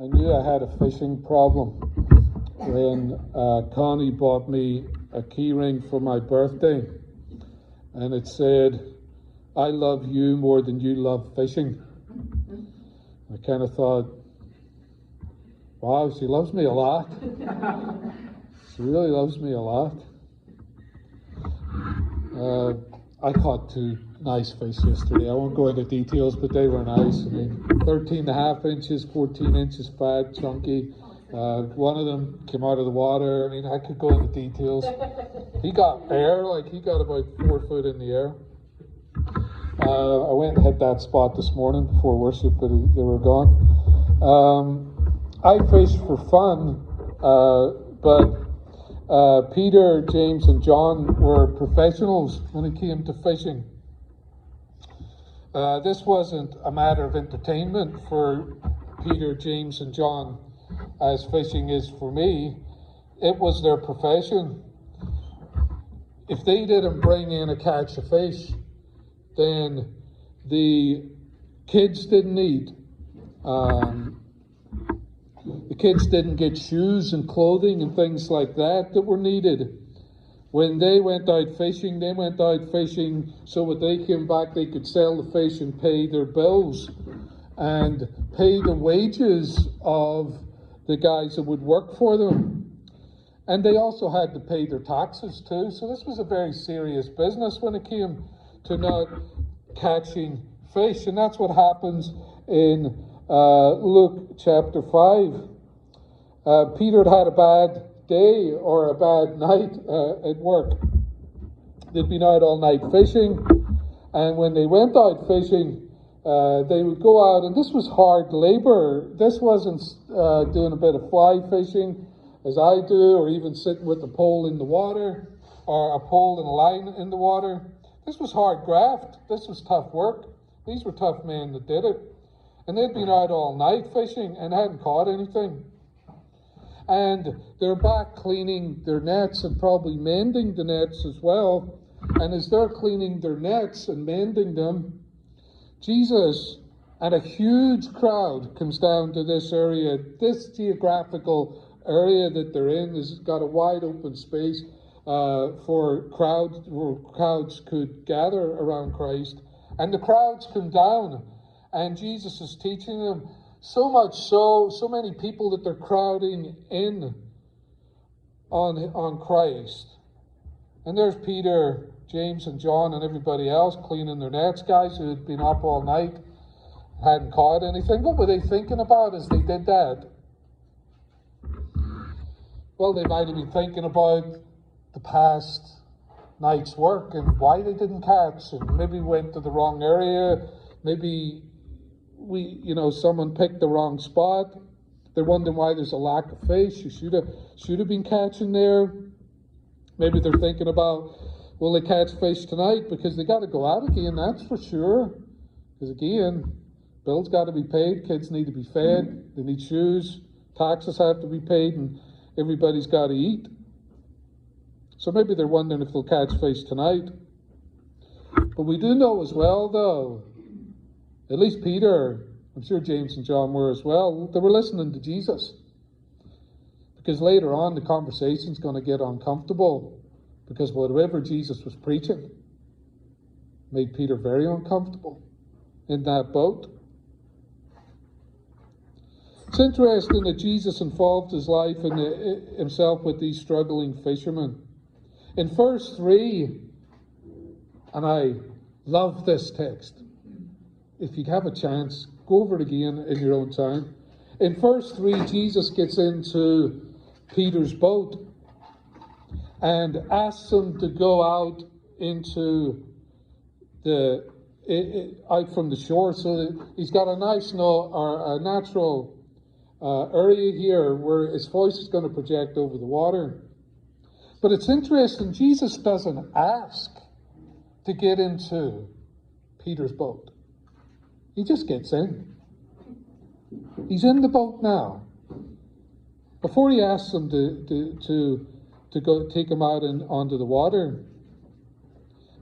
I knew I had a fishing problem when Connie bought me a key ring for my birthday, and it said, "I love you more than you love fishing." I kind of thought, wow, she loves me a lot. She really loves me a lot. I caught 2 nice fish yesterday. I won't go into details, but they were nice. I mean, 13 and a half inches, 14 inches fat, chunky. One of them came out of the water. I mean, I could go into details. He got air, he got about 4 foot in the air. I went and hit that spot this morning before worship, but they were gone. I fish for fun, but Peter, James, and John were professionals when it came to fishing. This wasn't a matter of entertainment for Peter, James, and John, as fishing is for me. It was their profession. If they didn't bring in a catch of fish, then the kids didn't eat. The kids didn't get shoes and clothing and things like that were needed. When they went out fishing, so when they came back, they could sell the fish and pay their bills and pay the wages of the guys that would work for them. And they also had to pay their taxes too. So this was a very serious business when it came to not catching fish. And that's what happens in Luke chapter 5. Peter had a bad day or a bad night at work. They'd been out all night fishing, and when they went out fishing, they would go out, and this was hard labor. This wasn't doing a bit of fly fishing as I do, or even sitting with a pole in the water, or a pole and a line in the water. This was hard graft. This was tough work. These were tough men that did it. And they'd been out all night fishing and hadn't caught anything. And they're back cleaning their nets and probably mending the nets as well. And as they're cleaning their nets and mending them, Jesus and a huge crowd comes down to this area. This geographical area that they're in has got a wide open space for crowds, where crowds could gather around Christ. And the crowds come down, and Jesus is teaching them. So much so many people that they're crowding in on Christ. And there's Peter, James, and John, and everybody else cleaning their nets, guys who had been up all night, hadn't caught anything. What were they thinking about as they did that? Well, they might have been thinking about the past night's work and why they didn't catch, and maybe went to the wrong area, maybe someone picked the wrong spot. They're wondering why there's a lack of fish. You should have been catching there. Maybe they're thinking about, will they catch fish tonight? Because they got to go out again, that's for sure. Because again, bills got to be paid, kids need to be fed, they need shoes, taxes have to be paid, and everybody's got to eat. So maybe they're wondering if they'll catch fish tonight. But we do know as well, though, at least Peter, I'm sure James and John were as well, they were listening to Jesus. Because later on, the conversation's going to get uncomfortable. Because whatever Jesus was preaching made Peter very uncomfortable in that boat. It's interesting that Jesus involved his life and himself with these struggling fishermen. In verse 3, and I love this text. If you have a chance, go over it again in your own time. In verse 3, Jesus gets into Peter's boat and asks him to go out into out from the shore. So that he's got a nice, a natural area here where his voice is going to project over the water. But it's interesting, Jesus doesn't ask to get into Peter's boat. He just gets in. He's in the boat now. Before he asks him to go take him out onto the water.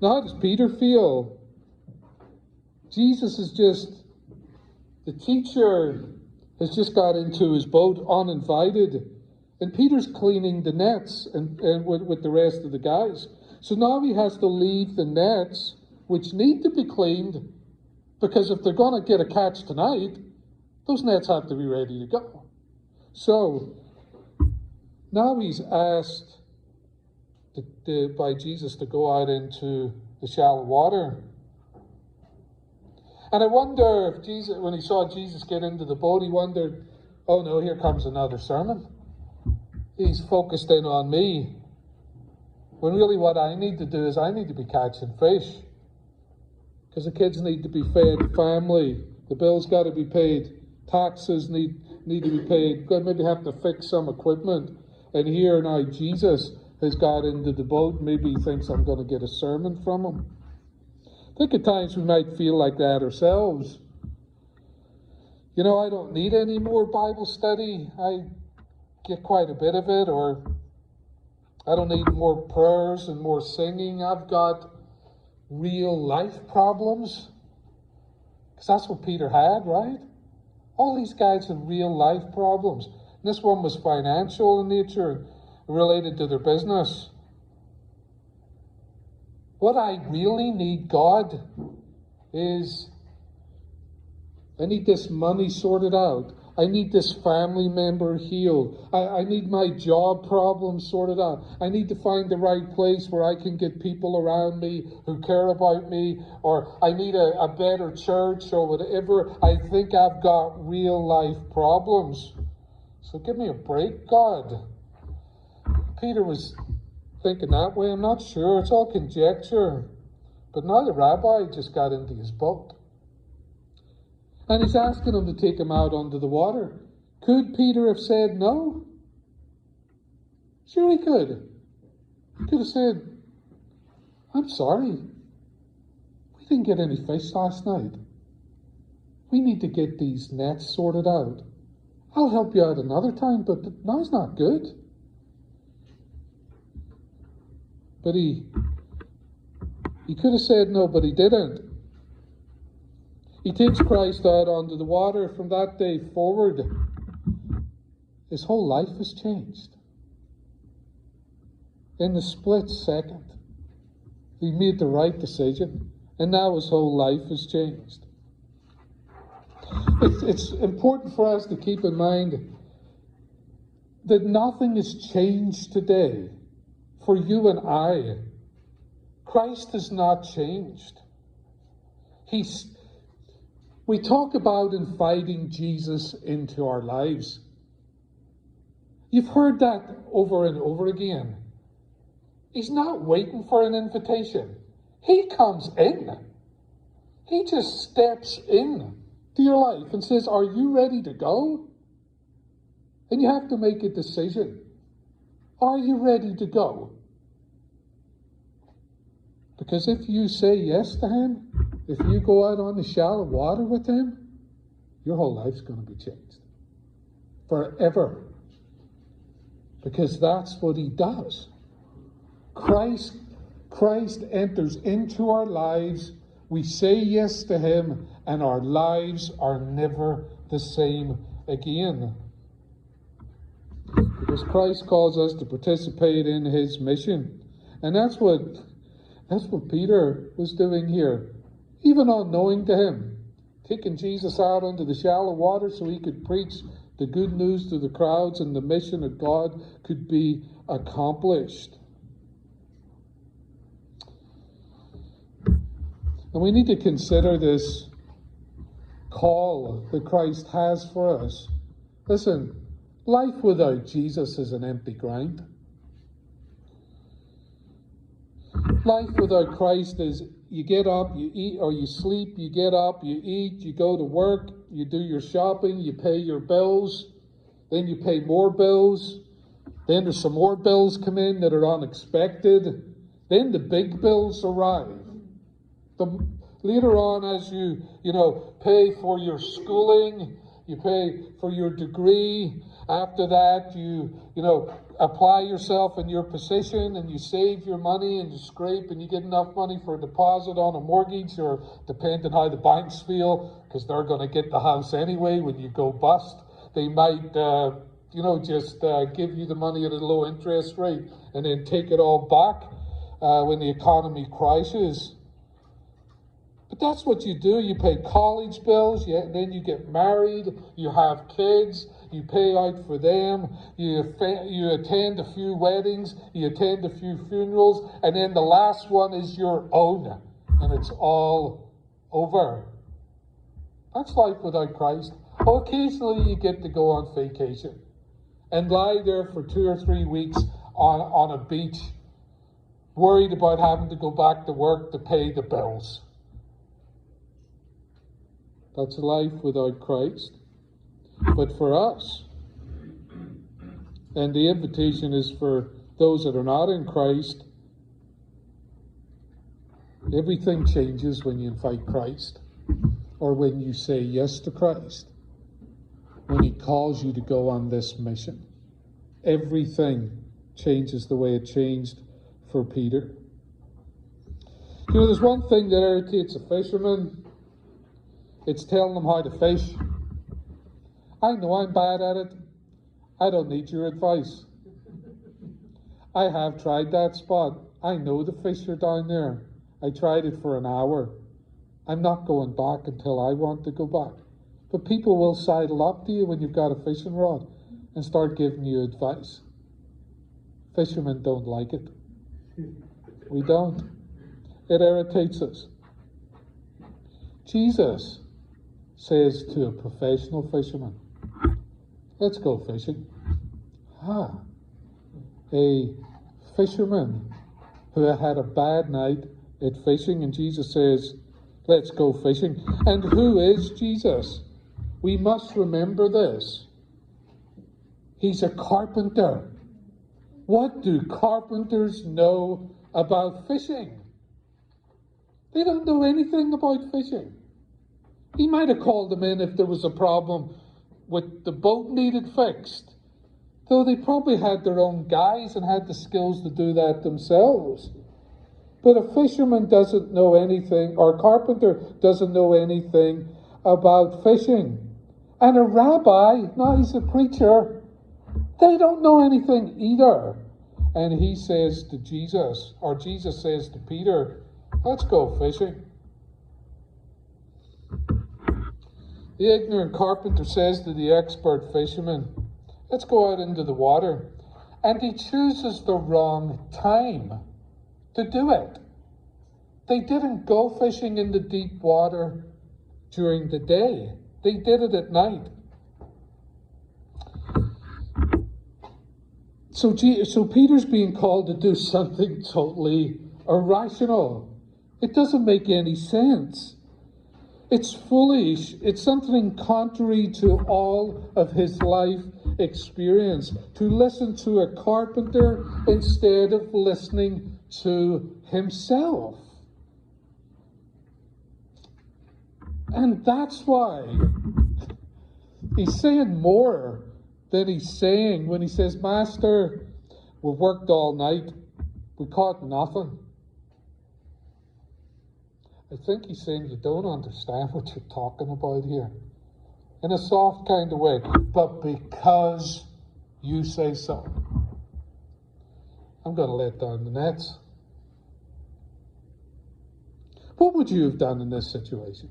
Now, how does Peter feel? Jesus is just the teacher has just got into his boat uninvited. And Peter's cleaning the nets and with the rest of the guys. So now he has to leave the nets, which need to be cleaned, because if they're going to get a catch tonight, those nets have to be ready to go. So now he's asked by Jesus to go out into the shallow water. And I wonder if Jesus, when he saw Jesus get into the boat, he wondered, oh no, here comes another sermon. He's focused in on me. When really what I need to do is I need to be catching fish. Because the kids need to be fed, family, the bills got to be paid, taxes need to be paid, maybe have to fix some equipment. And here now Jesus has got into the boat, maybe he thinks I'm going to get a sermon from him. I think at times we might feel like that ourselves. You know, I don't need any more Bible study. I get quite a bit of it, or I don't need more prayers and more singing. I've got real life problems. Because that's what Peter had, right? All these guys had real life problems. And this one was financial in nature, related to their business. What I really need, God, is I need this money sorted out. I need this family member healed. I need my job problems sorted out. I need to find the right place where I can get people around me who care about me. Or I need a better church or whatever. I think I've got real life problems. So give me a break, God. Peter was thinking that way. I'm not sure. It's all conjecture. But now the rabbi just got into his boat. And he's asking him to take him out onto the water. Could Peter have said no? Sure he could. He could have said, I'm sorry. We didn't get any fish last night. We need to get these nets sorted out. I'll help you out another time, but now's not good. But he could have said no, but he didn't. He takes Christ out onto the water. From that day forward, his whole life has changed. In the split second, he made the right decision, and now his whole life has changed. It's important for us to keep in mind that nothing has changed today for you and I. Christ has not changed. We talk about inviting Jesus into our lives. You've heard that over and over again. He's not waiting for an invitation. He comes in. He just steps in to your life and says, are you ready to go? And you have to make a decision. Are you ready to go? Because if you say yes to him, if you go out on the shallow water with him, your whole life's going to be changed. Forever. Because that's what he does. Christ enters into our lives. We say yes to him, and our lives are never the same again. Because Christ calls us to participate in his mission. And that's what Peter was doing here. Even unknowing to him, taking Jesus out onto the shallow water so he could preach the good news to the crowds and the mission of God could be accomplished. And we need to consider this call that Christ has for us. Listen, life without Jesus is an empty grind. Life without Christ is you get up, you eat, or you sleep, you get up, you eat, you go to work, you do your shopping, you pay your bills, then you pay more bills, then there's some more bills come in that are unexpected, then the big bills arrive. Later on, as you pay for your schooling, you pay for your degree. After that, you apply yourself in your position and you save your money and you scrape and you get enough money for a deposit on a mortgage, or depending how the banks feel, because they're going to get the house anyway when you go bust. They might, just give you the money at a low interest rate and then take it all back when the economy crashes. But that's what you do. You pay college bills, then you get married, you have kids, you pay out for them, you attend a few weddings, you attend a few funerals, and then the last one is your own, and it's all over. That's life without Christ. Occasionally you get to go on vacation and lie there for 2 or 3 weeks on a beach, worried about having to go back to work to pay the bills. That's life without Christ. But for us, and the invitation is for those that are not in Christ, everything changes when you invite Christ, or when you say yes to Christ, when he calls you to go on this mission. Everything changes the way it changed for Peter. There's one thing that irritates a fisherman. It's telling them how to fish. I know I'm bad at it. I don't need your advice. I have tried that spot. I know the fish are down there. I tried it for an hour. I'm not going back until I want to go back. But people will sidle up to you when you've got a fishing rod and start giving you advice. Fishermen don't like it. We don't. It irritates us. Jesus says to a professional fisherman, let's go fishing. A fisherman who had a bad night at fishing, and Jesus says, let's go fishing. And who is Jesus? We must remember this. He's a carpenter. What do carpenters know about fishing? They don't know anything about fishing. He might have called them in if there was a problem with the boat needed fixed. Though they probably had their own guys and had the skills to do that themselves. But a fisherman doesn't know anything, or a carpenter doesn't know anything about fishing. And a rabbi, now he's a preacher, they don't know anything either. And he says to Jesus, or Jesus says to Peter, let's go fishing. The ignorant carpenter says to the expert fisherman, let's go out into the water. And he chooses the wrong time to do it. They didn't go fishing in the deep water during the day. They did it at night. So Peter's being called to do something totally irrational. It doesn't make any sense. It's foolish. It's something contrary to all of his life experience. To listen to a carpenter instead of listening to himself. And that's why he's saying more than he's saying when he says, Master, we've worked all night. We caught nothing. I think he's saying you don't understand what you're talking about here. In a soft kind of way. But because you say so, I'm going to let down the nets. What would you have done in this situation?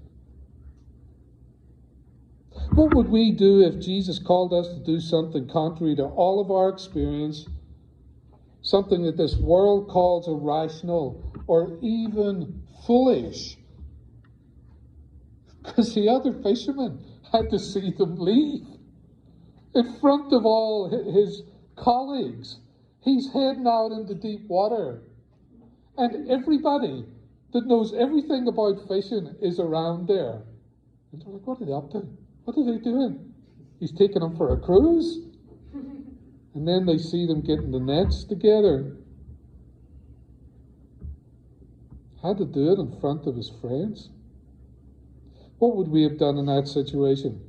What would we do if Jesus called us to do something contrary to all of our experience? Something that this world calls irrational or even foolish. Because the other fishermen had to see them leave. In front of all his colleagues. He's heading out into deep water. And everybody that knows everything about fishing is around there. And they're like, what are they up to? What are they doing? He's taking them for a cruise? And then they see them getting the nets together. Had to do it in front of his friends. What would we have done in that situation?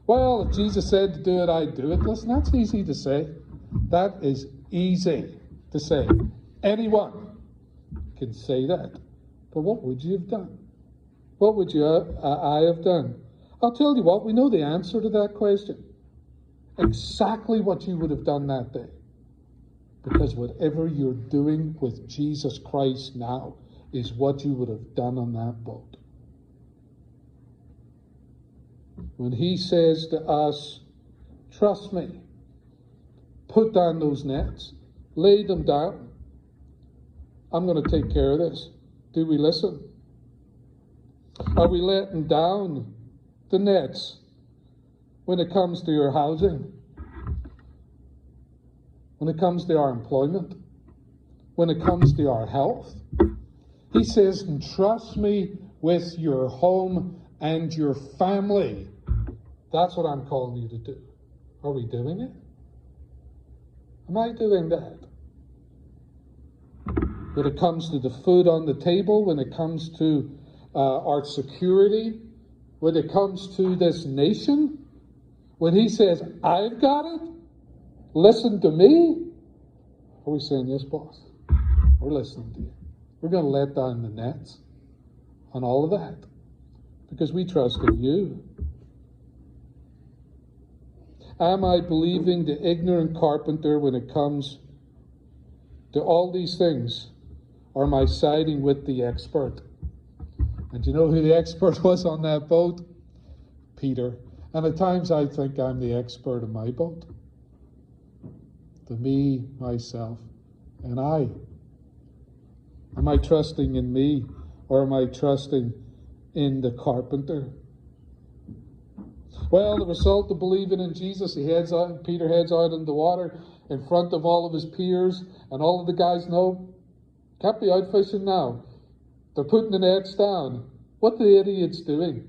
Well, if Jesus said to do it, I'd do it. Listen, that's easy to say. That is easy to say. Anyone can say that. But what would you have done? What would I have done? I'll tell you what, we know the answer to that question. exactly what you would have done that day. Because whatever you're doing with Jesus Christ now is what you would have done on that boat. When he says to us, trust me, put down those nets, lay them down, I'm going to take care of this. Do we listen? Are we letting down the nets when it comes to your housing? When it comes to our employment? When it comes to our health? He says, entrust me with your home and your family. That's what I'm calling you to do. Are we doing it? Am I doing that? When it comes to the food on the table, when it comes to our security, when it comes to this nation, when he says, I've got it, listen to me, are we saying, yes, boss, we're listening to you. We're going to let down the nets on all of that because we trust in you. Am I believing the ignorant carpenter when it comes to all these things? Or am I siding with the expert? And do you know who the expert was on that boat? Peter. And at times I think I'm the expert in my boat. The me, myself, and I. Am I trusting in me or am I trusting in the carpenter? Well, the result of believing in Jesus, Peter heads out in the water in front of all of his peers, and all of the guys know, can't be out fishing now. They're putting the nets down. What are the idiots doing?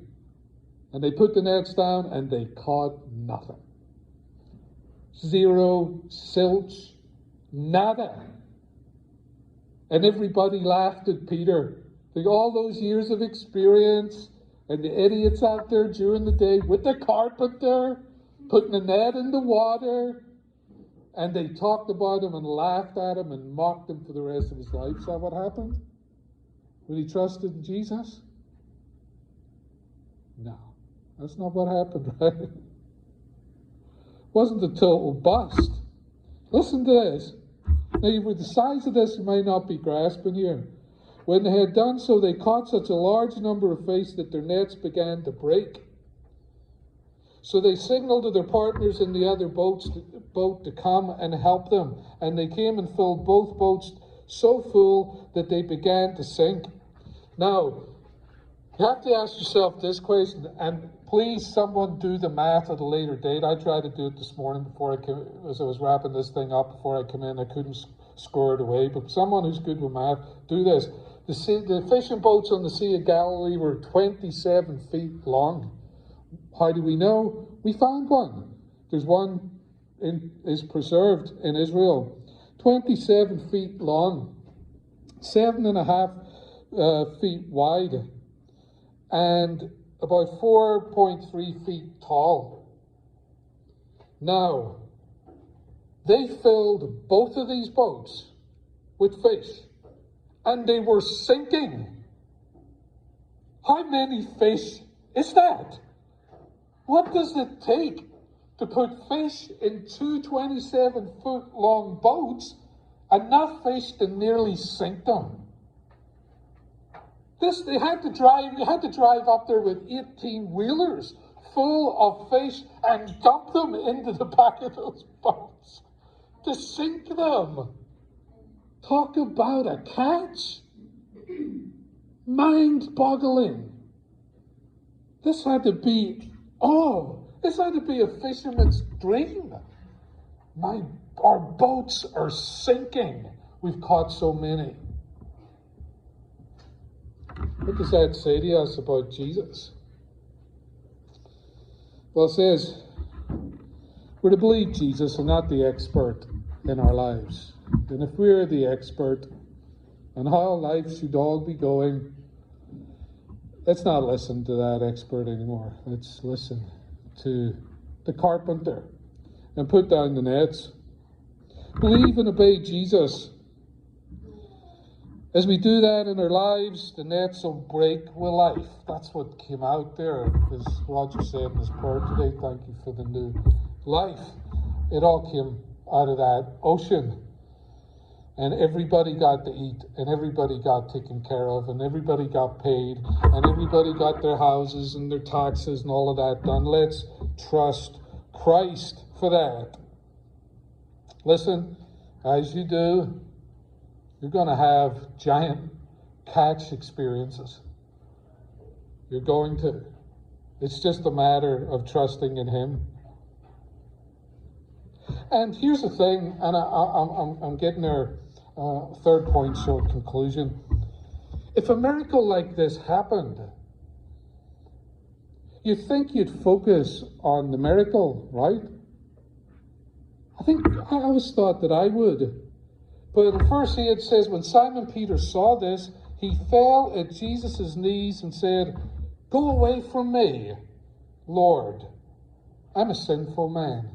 And they put the nets down and they caught nothing. Zero, silch, nada. And everybody laughed at Peter. Like all those years of experience, and the idiots out there during the day with the carpenter, putting a net in the water, and they talked about him and laughed at him and mocked him for the rest of his life. Is that what happened? When he trusted in Jesus? No, that's not what happened, right? It wasn't a total bust. Listen to this. Now, with the size of this, you may not be grasping here. When they had done so, they caught such a large number of fish that their nets began to break. So they signaled to their partners in the other boat to come and help them. And they came and filled both boats so full that they began to sink. Now, you have to ask yourself this question, and please someone do the math at a later date. I tried to do it this morning as I was wrapping this thing up before I came in. I couldn't score it away, but someone who's good with math, do this. The fishing boats on the Sea of Galilee were 27 feet long. How do we know? We found one. There's one is preserved in Israel. 27 feet long, 7.5 feet wide, and about 4.3 feet tall. Now, they filled both of these boats with fish, and they were sinking. How many fish is that? What does it take to put fish in two 27-foot long boats, enough fish to nearly sink them? You had to drive up there with 18-wheelers full of fish and dump them into the back of those boats to sink them. Talk about a catch. Mind-boggling. This had to be a fisherman's dream. Our boats are sinking. We've caught so many. What does that say to us about Jesus? Well, it says we're to believe Jesus and not the expert in our lives. And if we're the expert on how life should all be going, let's not listen to that expert anymore. Let's listen to the carpenter and put down the nets. Believe and obey Jesus. As we do that in our lives, the nets will break with life. That's what came out there, as Roger said in his prayer today. Thank you for the new life. It all came out of that ocean. And everybody got to eat, and everybody got taken care of, and everybody got paid, and everybody got their houses and their taxes and all of that done. Let's trust Christ for that. Listen, as you do, you're going to have giant catch experiences. You're going to. It's just a matter of trusting in Him. And here's the thing, and I'm getting our third point, short conclusion. If a miracle like this happened, you'd think you'd focus on the miracle, right? I always thought that I would. But in verse 8 it says, when Simon Peter saw this, he fell at Jesus' knees and said, "Go away from me, Lord. I'm a sinful man."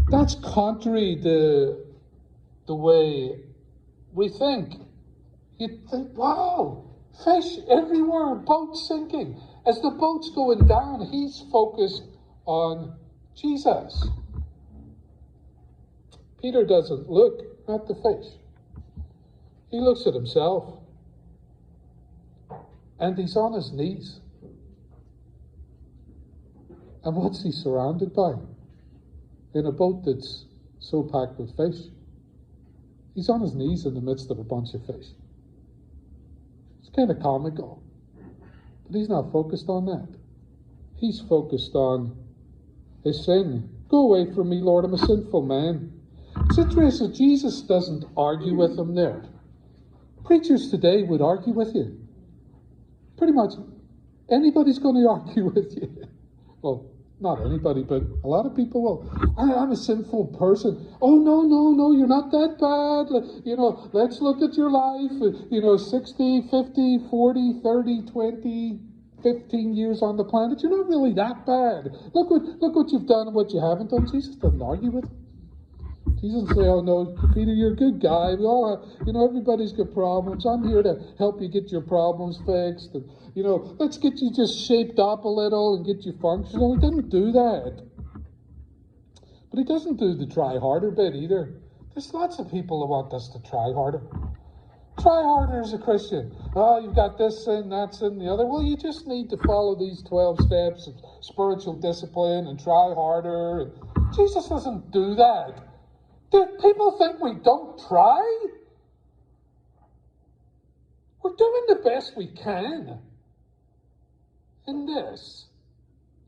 That's contrary to the way we think. You'd think, wow, fish everywhere, boats sinking. As the boat's going down, he's focused on Jesus. Peter doesn't look at the fish. He looks at himself. And he's on his knees. And what's he surrounded by? In a boat that's so packed with fish. He's on his knees in the midst of a bunch of fish. It's kind of comical. But he's not focused on that. He's focused on his sin. "Go away from me, Lord, I'm a sinful man." It's interesting, Jesus doesn't argue with him there. Preachers today would argue with you. Pretty much anybody's going to argue with you. Well, not anybody, but a lot of people will. I'm a sinful person. Oh, no, you're not that bad. Let's look at your life. 60, 50, 40, 30, 20, 15 years on the planet. You're not really that bad. Look what you've done and what you haven't done. Jesus doesn't argue with them. Jesus doesn't say, "Oh, no, Peter, you're a good guy. We all have, everybody's got problems. I'm here to help you get your problems fixed. And, let's get you just shaped up a little and get you functional." He doesn't do that. But he doesn't do the try harder bit either. There's lots of people who want us to try harder. Try harder as a Christian. Oh, you've got this sin, that sin, the other. Well, you just need to follow these 12 steps of spiritual discipline and try harder. And Jesus doesn't do that. Do people think we don't try? We're doing the best we can in this.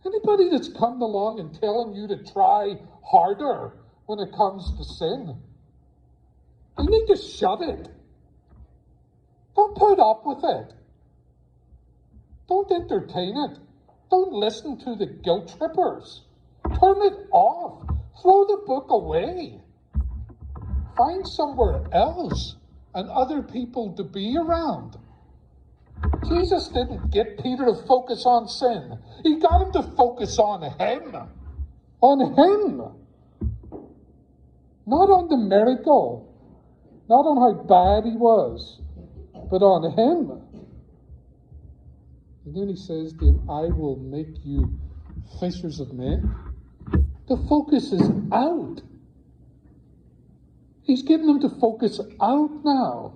Anybody that's come along and telling you to try harder when it comes to sin, they need to shut it. Don't put up with it. Don't entertain it. Don't listen to the guilt trippers. Turn it off. Throw the book away. Find somewhere else and other people to be around. Jesus didn't get Peter to focus on sin. He got him to focus on him. On him. Not on the miracle. Not on how bad he was. But on him. And then he says to him, "I will make you fishers of men." The focus is out. He's getting them to focus out now.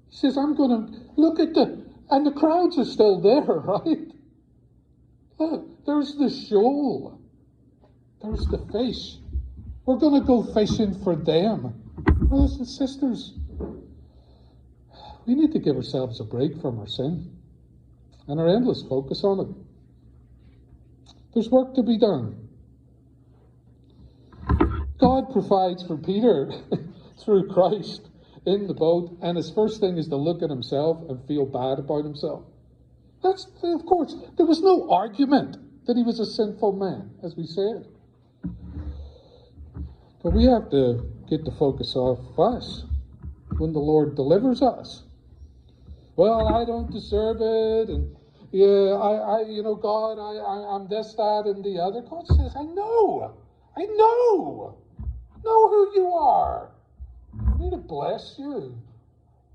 He says, "I'm going to look at and the crowds are still there, right? Look, there's the shoal. There's the fish. We're going to go fishing for them." Brothers and sisters, we need to give ourselves a break from our sin and our endless focus on it. There's work to be done. God provides for Peter through Christ in the boat, and his first thing is to look at himself and feel bad about himself. That's, of course, there was no argument that he was a sinful man, as we said. But we have to get the focus off us when the Lord delivers us. Well, I don't deserve it, and God, I'm this, that, and the other. God says, I know who you are. I'm here to bless you,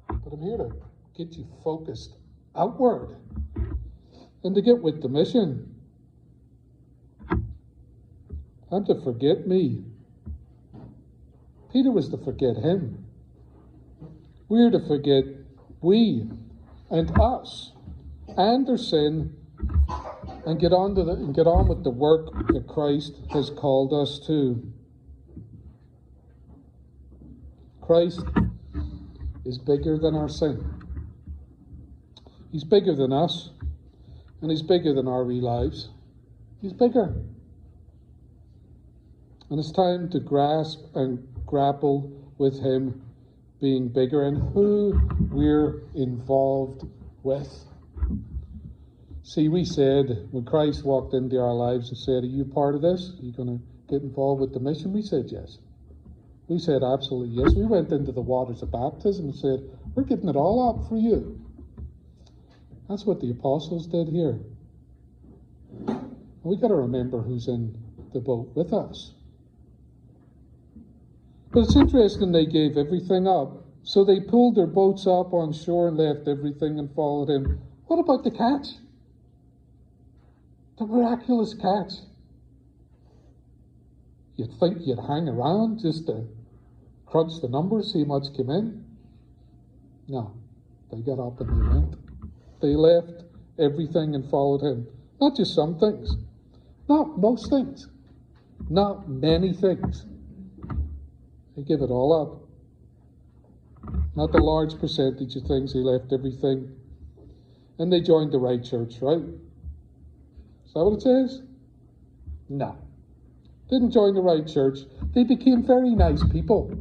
but I'm here to get you focused outward and to get with the mission. I'm to forget me. Peter was to forget him. We're to forget we and us and their sin and get on with the work that Christ has called us to. Christ is bigger than our sin. He's bigger than us, and he's bigger than our wee lives. He's bigger. And it's time to grasp and grapple with him being bigger and who we're involved with. See, we said, when Christ walked into our lives and said, are you part of this? Are you going to get involved with the mission? We said yes. We said absolutely yes. We went into the waters of baptism and said, we're giving it all up for you. That's what the apostles did here. We got to remember who's in the boat with us. But it's interesting they gave everything up. So they pulled their boats up on shore and left everything and followed him. What about the catch? The miraculous catch. You'd think you'd hang around just to crunch the numbers, see how much came in. No, they got up and they went. They left everything and followed him. Not just some things. Not most things. Not many things. They give it all up. Not the large percentage of things. They left everything. And they joined the right church, right? Is that what it says? No. Didn't join the right church. They became very nice people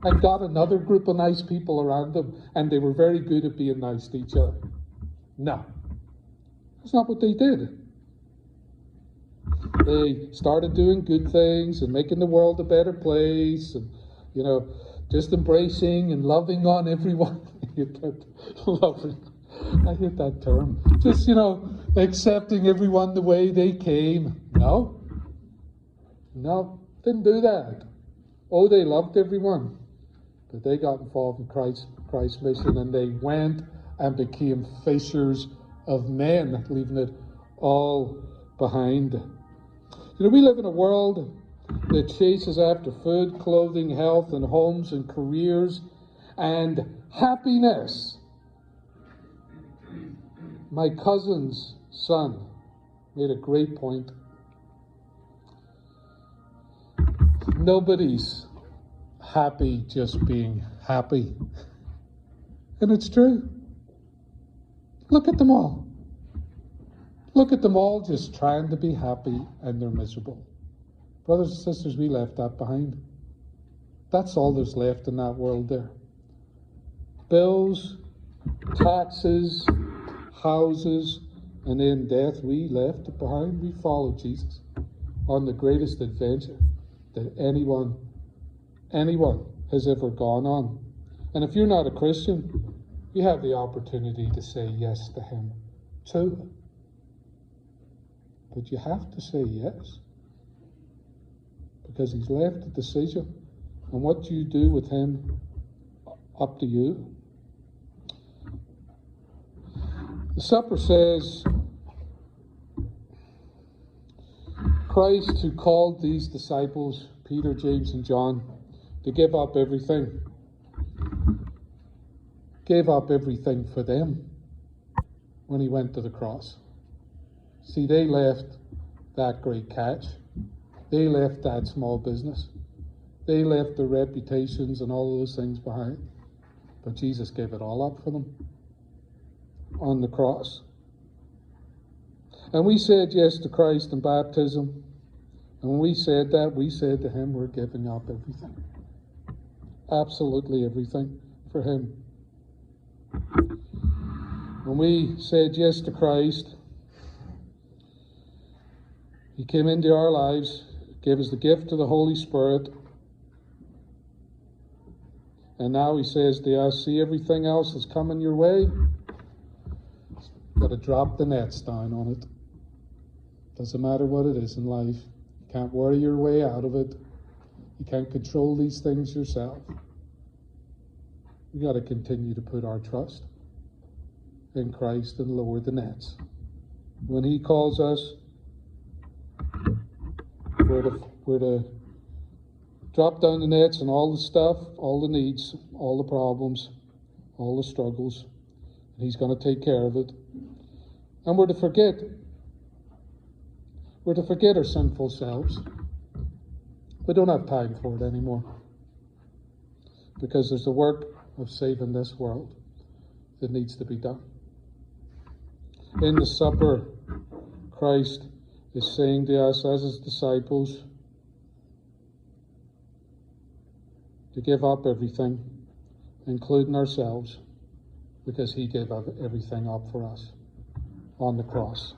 and got another group of nice people around them, and they were very good at being nice to each other. No. That's not what they did. They started doing good things and making the world a better place and, just embracing and loving on everyone. I hate that term. Just, accepting everyone the way they came. No, didn't do that. Oh, they loved everyone. But they got involved in Christ's mission, and they went and became fishers of men, leaving it all behind. We live in a world that chases after food, clothing, health, and homes and careers and happiness. My cousin's son made a great point. Nobody's happy just being happy. And it's true. Look at them all. Look at them all just trying to be happy, and they're miserable. Brothers and sisters, we left that behind. That's all there's left in that world there. Bills, taxes, houses, and then death. We left it behind. We followed Jesus on the greatest adventure that anyone has ever gone on. And if you're not a Christian, you have the opportunity to say yes to him too. But you have to say yes, because he's left a decision. And what you do with him, up to you. The supper says, Christ, who called these disciples, Peter, James, and John, to give up everything, gave up everything for them when he went to the cross. See, they left that great catch. They left that small business. They left their reputations and all those things behind. But Jesus gave it all up for them on the cross. And we said yes to Christ in baptism. And when we said that, we said to him, we're giving up everything. Absolutely everything for him. When we said yes to Christ, he came into our lives, gave us the gift of the Holy Spirit. And now he says to us, see everything else that's coming your way? You've got to drop the nets down on it. Doesn't matter what it is in life. You can't worry your way out of it. You can't control these things yourself. We've got to continue to put our trust in Christ and lower the nets. When he calls us, We're to drop down the nets and all the stuff, all the needs, all the problems, all the struggles. And He's going to take care of it. And we're to forget. We're to forget our sinful selves. We don't have time for it anymore. Because there's the work of saving this world that needs to be done. In the supper, Christ is saying to us as His disciples to give up everything, including ourselves, because He gave everything up for us on the cross.